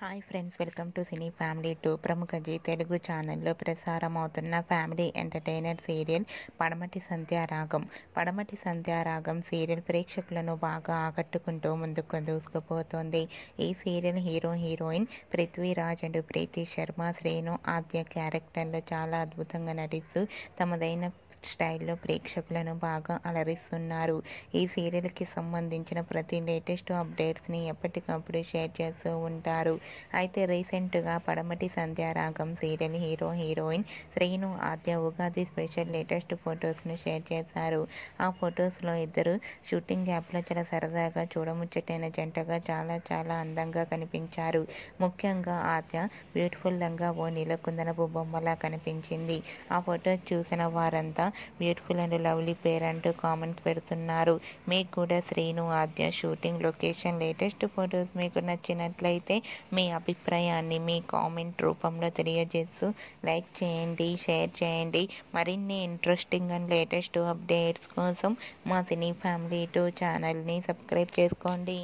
Hi friends, welcome to cine family 2. ప్రముఖ G Telugu ఛానల్లో ప్రసారం అవుతున్న ఫ్యామిలీ ఎంటర్టైనర్ సీరియల్ పడమటి సంధ్యారాగం. పడమటి సంధ్యారాగం సీరియల్ ప్రేక్షకులను బాగా ఆకట్టుకుంటూ ముందుకు దూసుకుపోతోంది. ఈ సీరియల్ హీరోయిన్ పృథ్వీరాజ్ అండ్ ప్రీతి శర్మ, శ్రీను, ఆద్య క్యారెక్టర్లో చాలా అద్భుతంగా నటిస్తూ తమదైన స్టైల్లో ప్రేక్షకులను బాగా అలరిస్తున్నారు. ఈ సీరియల్కి సంబంధించిన ప్రతి లేటెస్ట్ అప్డేట్స్ని ఎప్పటికప్పుడు షేర్ చేస్తూ ఉంటారు. అయితే రీసెంట్గా పడమటి సంధ్యారాగం సీరియల్ హీరోయిన్ శ్రీను, ఆద్య ఉగాది స్పెషల్ లేటెస్ట్ ఫొటోస్ను షేర్ చేశారు. ఆ ఫొటోస్లో ఇద్దరు షూటింగ్ గ్యాప్లో చాలా సరదాగా చూడముచ్చటైన జంటగా చాలా అందంగా కనిపించారు. ముఖ్యంగా ఆద్య బ్యూటిఫుల్ లంగా ఓ నీలకుందనపు బొమ్మలా కనిపించింది. ఆ ఫొటో చూసిన వారంతా బ్యూటిఫుల్ అండ్ లవ్లీ పేర్ అంటూ కామెంట్స్ పెడుతున్నారు. మీకు కూడా శ్రీను, ఆద్య షూటింగ్ లొకేషన్ లేటెస్ట్ ఫొటోస్ మీకు నచ్చినట్లయితే మీ అభిప్రాయాన్ని మీ కామెంట్ రూపంలో తెలియజేస్తూ లైక్ చేయండి, షేర్ చేయండి. మరిన్ని ఇంట్రెస్టింగ్ అండ్ లేటెస్ట్ అప్డేట్స్ కోసం మా సినీ ఫ్యామిలీ 2 ఛానల్ని సబ్స్క్రైబ్ చేసుకోండి.